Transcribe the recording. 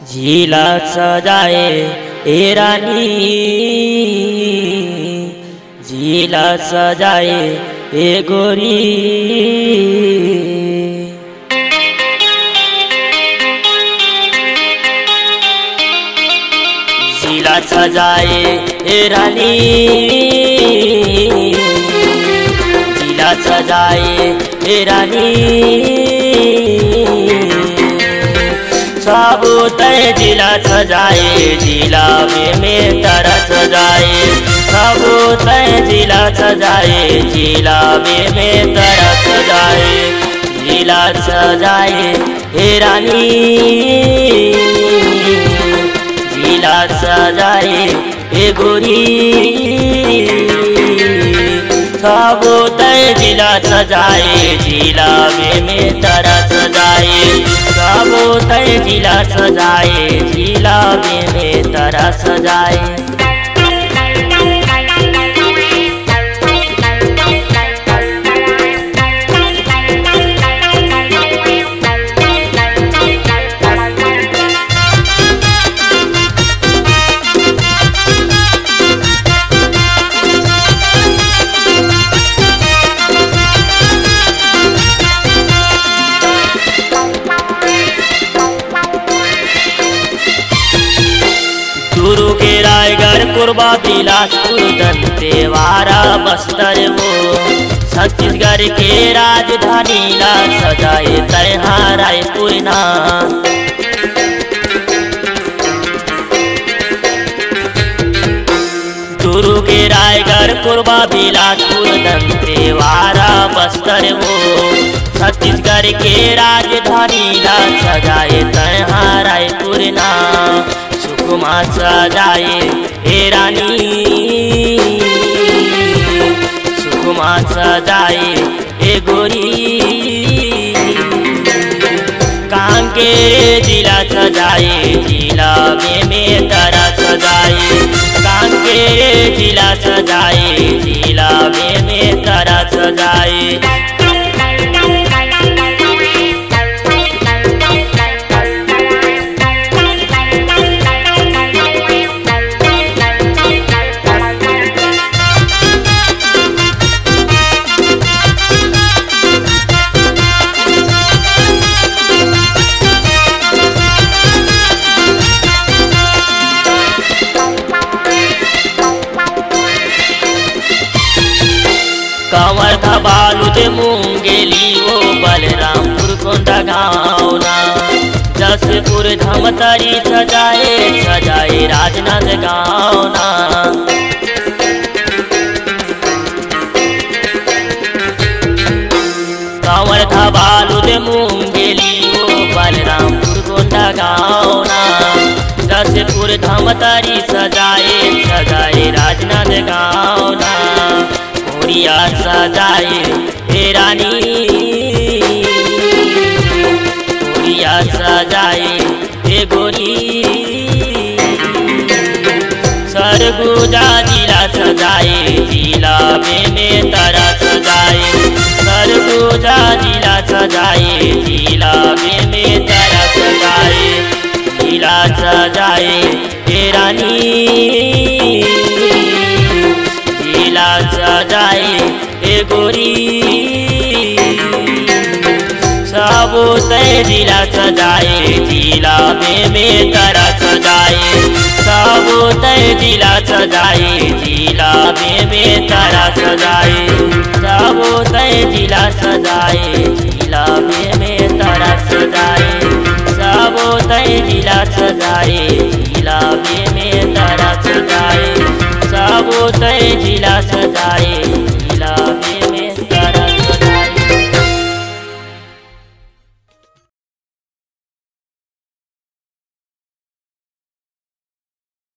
झीला सजाए ए रानी, झीला सजाए ए गोरी। झीला सजाए ए रानी, झीला सजाए ए रानी। साबुत झीला सजाए, झीला में तारा सजाए। साबुत झीला सजाए, झीला में तारा सजाए। झीला सजाए हे रानी, झीला सजाए हे गोरी। साबुत झीला सजाए, झीला में तारा सजाए। साबुत झीला सजाए, झीला में तारा सजाए। गुरु के रायगढ़ कुरबा बिलासपुर दंतेवाड़ा बस्तर वो। छत्तीसगढ़ के राजधानी ला सजाए तैहार रायपुर ना। गुरु के रायगढ़ कुरबा बिलासपुर दंतेवाड़ा बस्तर वो। छत्तीसगढ़ के राजधानी ला सजाए तैहार रायपुर ना। सुकुमा सजाए हे रानी, सुकुमा सजाए हे गोरी। कांकेर जिला सजाए, जिला में तारा सजाए। कांकेर जिला सजाए, जिला में तारा सजाए। कंवर धबालू दे मुंगेली वो बलरामपुर कोंडा गाँव ना। जसपुर धमतरी सजाए, सजाए राजनांद गाँव ना। कंवर धबालू दे मुंगेली वो बलरामपुर कोंडा गाँव ना। जसपुर धमतरी सजाए, सजाए राजनांद गाँव ना। मोरिया सजाए हे रानी, मोरिया सजाए हे गोरी। सरगुजा जिला सजाए, जिला में तारा सजाए। सरगुजा जिला सजाए, जिला में तारा सजाए। जिला सजाए हे रानी, जिला सजाए हे गोरी। साबुत जिला सजाए, जिला में तारा सजाए। साबुत जिला सजाए, जिला में तारा सजाए। साबुत जिला सजाए, जिला में तारा सजाए। साबुत जिला सजाए, जिला में तारा सजाए। साबुत जिला सजाए।